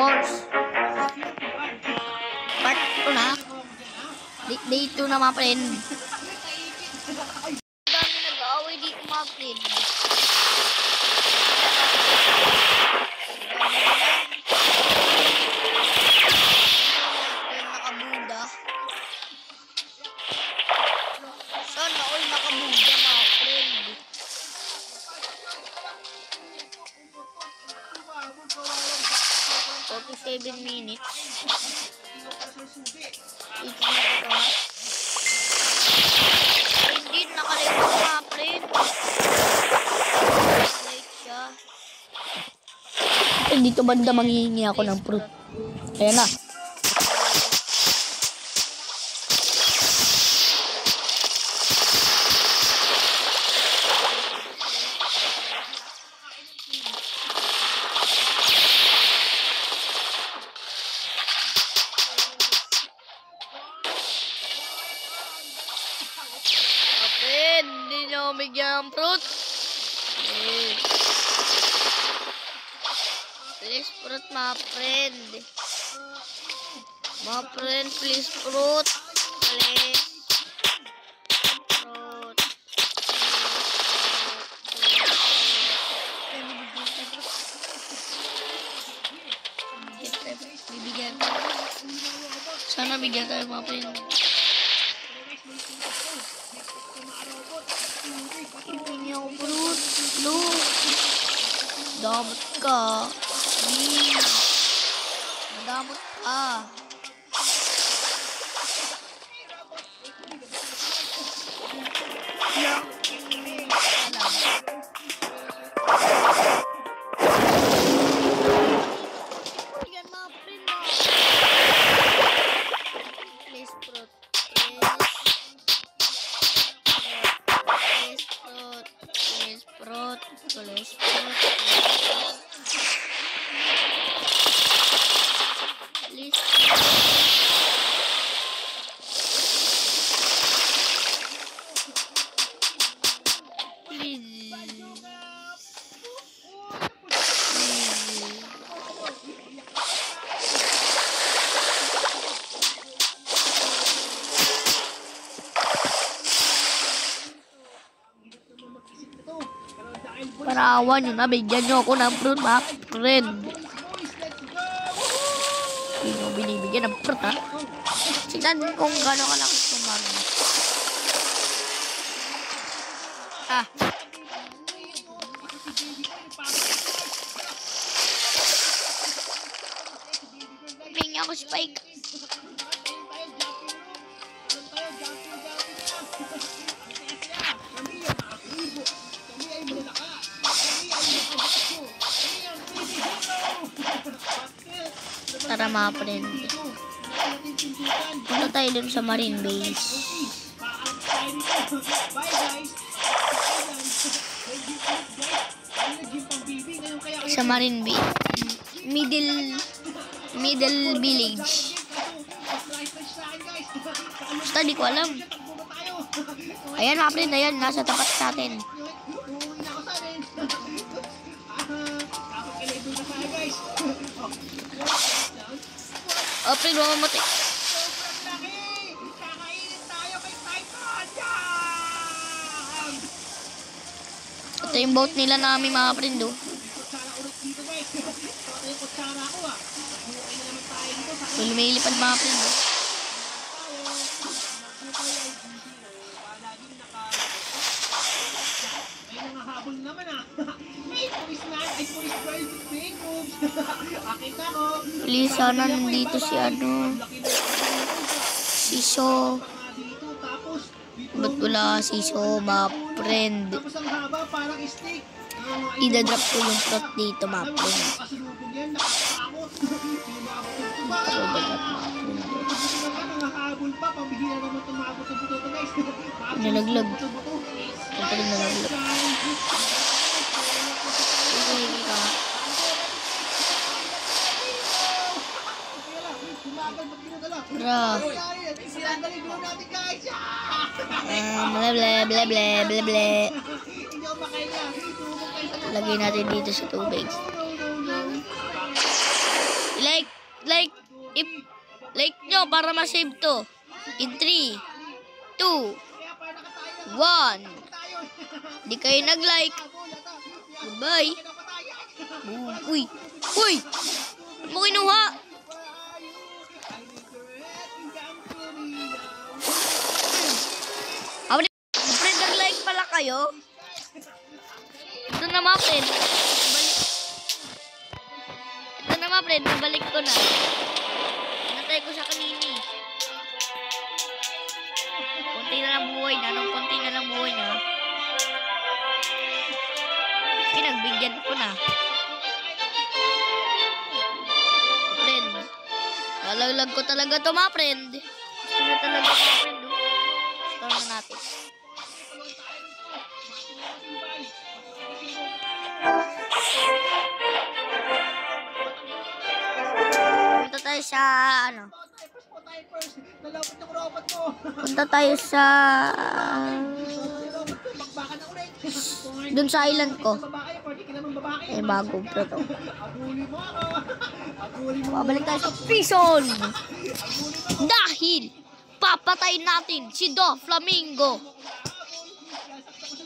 Wars. Part 2 na. Day 2 na mga friend. Dami nag-aaway dito mga friend. Nakabuda. Sana all nakabuda mga friend. 47 minutes. Hindi nakalike mga friend. Nakalike siya. Dito banda manghihingi ako ng fruit. Ayan na. Hindi nyo bigyan ng fruit. Please fruit mga friend. Mga friend, please fruit. Please. Fruit. Bibigyan. Sana bigyan tayo mga friend. Ibigyan ako fruit. Look. Damot ka. Madamot ka. Yeah. Yan mga friend mo. Please fruit. Please fruit. Please fruit. Parawan yun na, bigyan nyo ako ng fruit mga friend. Hindi nyo binibigyan ng fruit ha. Tignan kung gano'n ka lang sumarang. Ah. Bigyan ako spike. Tara mga friend. Punta tayo dun sa marine base. Sa marine base. Middle village. Basta di ko alam. Ayan mga friend, ayan. Nasa tapat sa atin. Friend, mamamatay. Ito yung boat nila namin mga friend. Lumilipad mga friend. Please, sana nandito si ano, si So. Ba't wala si So, mga friend? Idadrop ko yung fruit dito, mga friend. Nalaglag. Kapag nalaglag. Bro. Bla bla bla bla bla. Lagay natin dito sa tubig. Like nyo para ma-save to. In 3, 2, 1. Di kayo nag-like. Goodbye. Uy. Mo kinuha. Friend, nag-like pala kayo. Ito na mga friend. Nabalik ko na. Natay ko sa kanini. Konti na lang buhay na. Anong konti na lang buhay na? Pinagbigyan ko na. Friend. Lalaglag ko talaga to mga friend. Gusto na talaga mga friend. Gusto na natin. Punta tayo sa dun sa island ko. Bago bro to. Babalik tayo sa prison dahil papatayin natin si Doflamingo.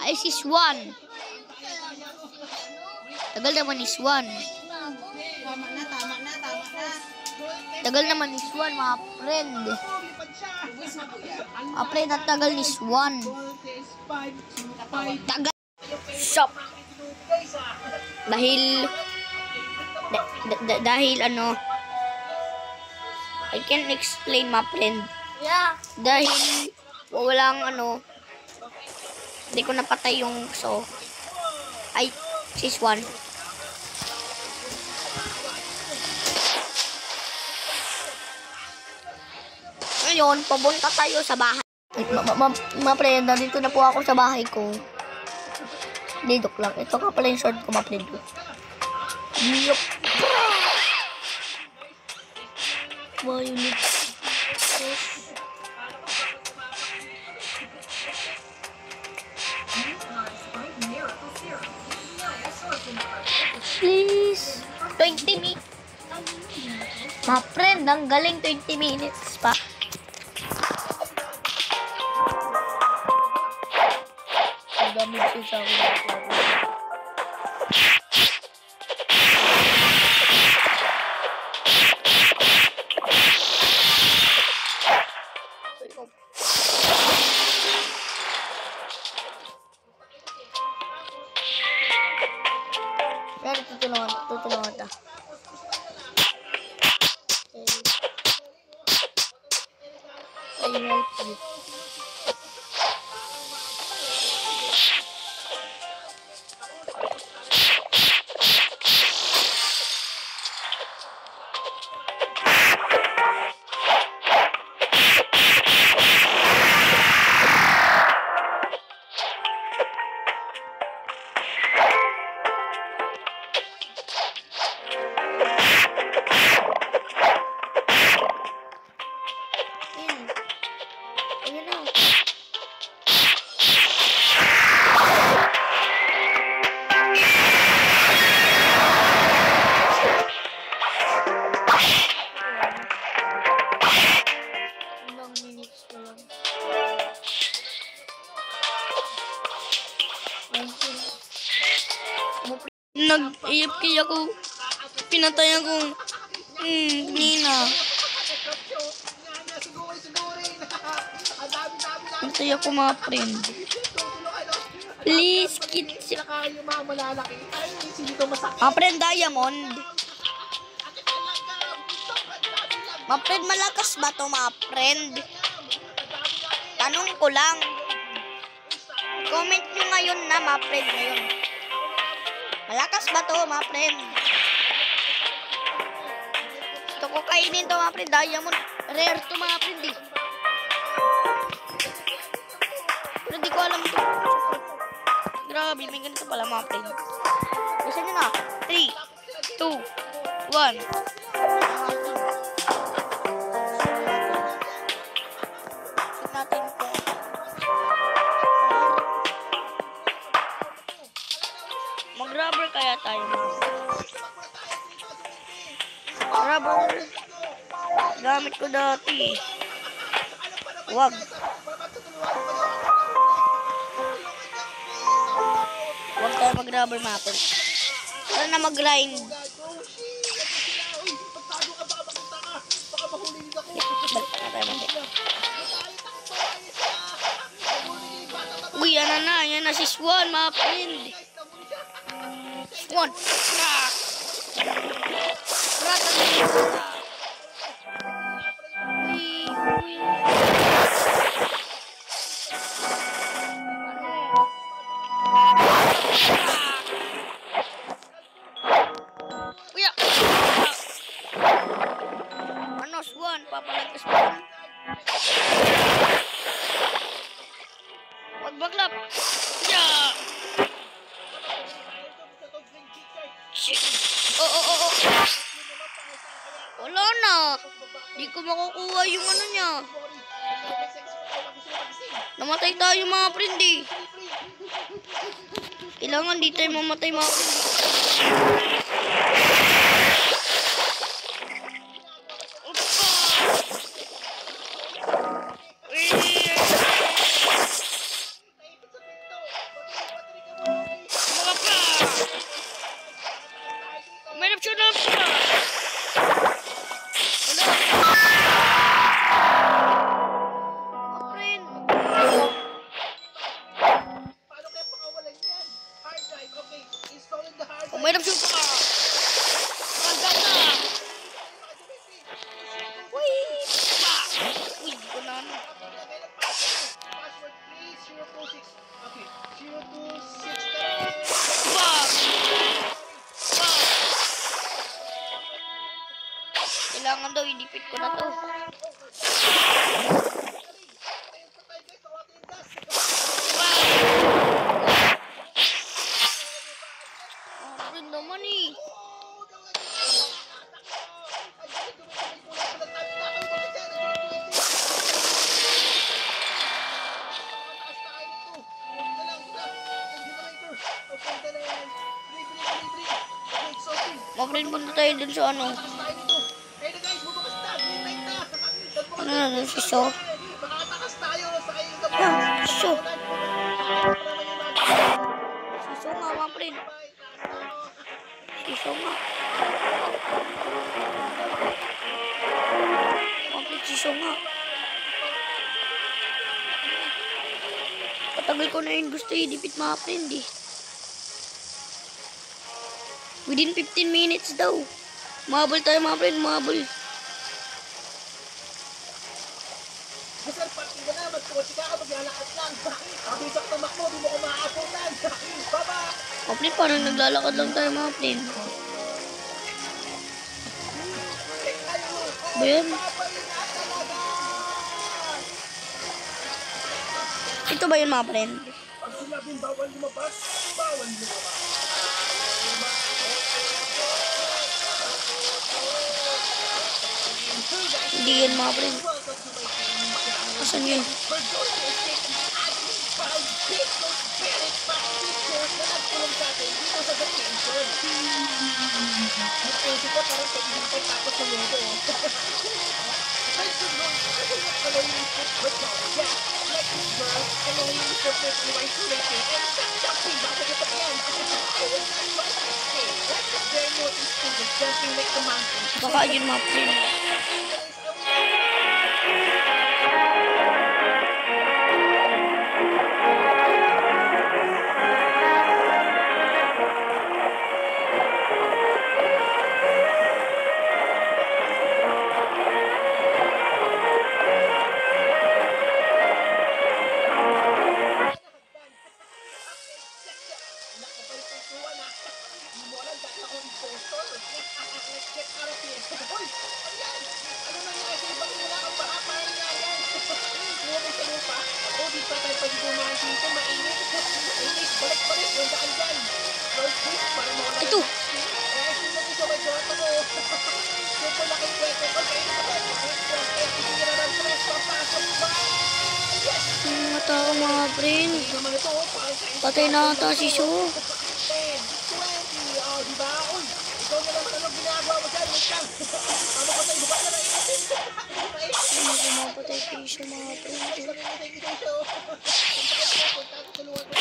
Ay si Swan. Tagal naman ni Swan. Tagal naman ni Swan, mga friend. Mga friend, ang tagal ni Swan. Tagal. Shop. Dahil ano, I can't explain, mga friend. Dahil walang ano, hindi ko napatay yung ay, si Swan. Ngayon, papunta tayo sa bahay. Ma-friend, dito na po ako sa bahay ko. Dito lang. Ito ka pala yung sword ko, ma-friend ko. Yup. Violet. Please. 20 minutes. Ma-friend, ang galing 20 minutes pa. Gamit siya sa akin. Pero tutulungan ta. I help you. Nag-iipki ako. Pinatay akong Nina. Pinatay ako, mga friend. Please, kids. Mga friend, Diamond. Mga friend, malakas ba to, mga friend? Tanong ko lang. Comment nyo ngayon na, mga friend, ngayon. Malakas ba to, mga friend? Gusto ko kainin to, mga friend. Diamond. Rare to, mga friend, eh. Pero di ko alam to. Grabe, may ganito pala, mga friend. Bisa nyo na. 3, 2, 1. Set natin to. Mag-rubber kaya tayo. Grabber. Gamit ko dati. Wag. Wag tayo mag-grabber mapper. Tara na mag-grind. Balik na tayo mag-grind. Uy, yan na. Yan na si Swan, mga friend. Swan. Crack. Crack. Uy. Uy. Ano, Swan? Papalagkas mo. Baglap. Yeah. Shit. Oh. Wala na. Di ko makukuha yung ano niya. Namatay tayo mga friend eh. Kailangan di tayo mamatay mga friend. Umayram siya pa. Hanggang na. Uy. Uy, di ko na ano. Kailangan daw, idipit ko na to. Maprin punta tayo dun sa ano. Ano na dun si So? So. Si So nga, maprin. Si So nga. Maprin si So nga. Patagal ko na yung gusto idipit maprin di. Within 15 minutes daw. Mabal tayo mga friend, mabal. Masal, parking ka na. Magkotsi ka ka, maglalakad lang. Kabisak tamak mo, di mo ko maaapunan. Baba! Mga friend, parang naglalakad lang tayo mga friend. Ba yan? Ito ba yun mga friend? Pag sinabing bawal lumabas, bawal lumabas. Hindi yan mga friend. Asan yun? Baka yun mga friend. Ito. Mga tao mga friend. Patay na ata si So. Diba? Uy, ikaw na naman ano ginagawa mo dyan. thank you siya. Punta ko, tulungan ko.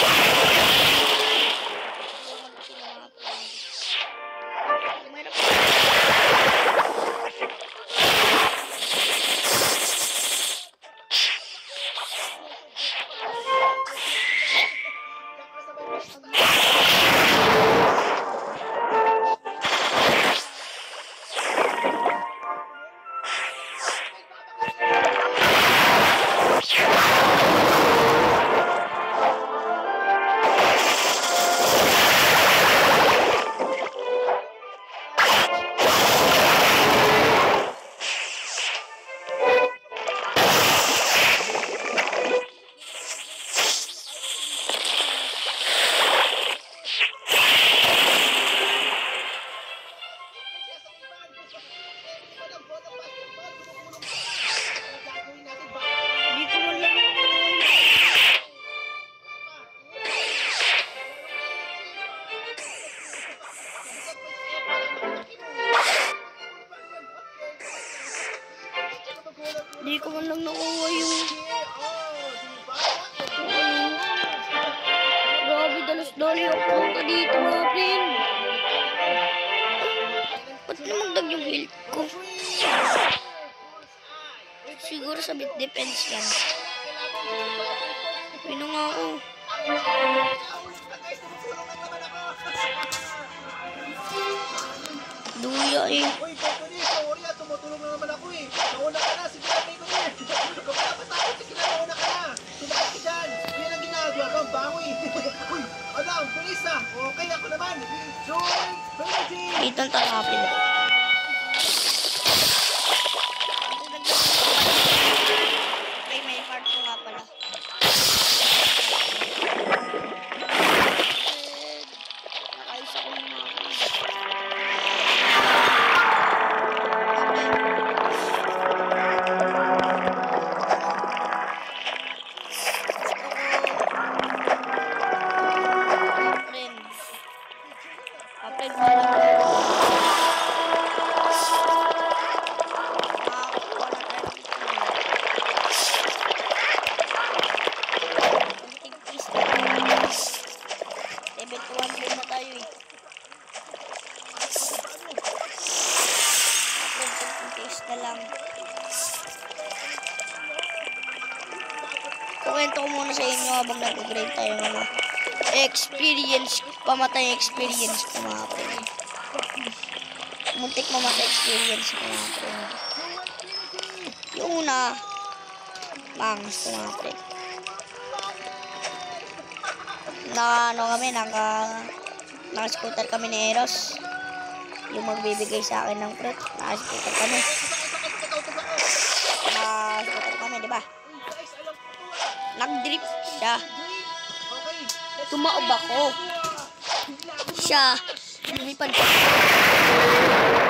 Hindi ko man lang nakuha yung... Grabe, dalas-dali ako punta dito, mga friend. Ba't namagdag yung health ko? Siguro sa bit defense yan. Pino nga ako. Duya eh. Uy, Tony, sorry ah, tumutulong na naman ako eh. Nauna ka na, sige natin ko eh. Kung napatakot, sige na, nauna ka na. Sumakit ka dyan. Yan ang ginagawa ko, ang bango eh. Uy, adam, bilis ah. Okay, ako naman. Joy, Benji. Itong takapin. Ay, may part ko nga pala. Nakaisa ko na ako. Kukwento ko muna sa inyo habang nag-grade tayo mga experience, pamatay experience ko mga friend. Muntik mamatay experience ko mga friend. Yung una, bangs ko mga friend. Naka-scooter kami ni Eros. Yung magbibigay sa akin ng fruit. Naka-scooter kami. Naka-scooter kami, di ba? Nag-drift siya. Tumaob ako. Siya, lumipad siya.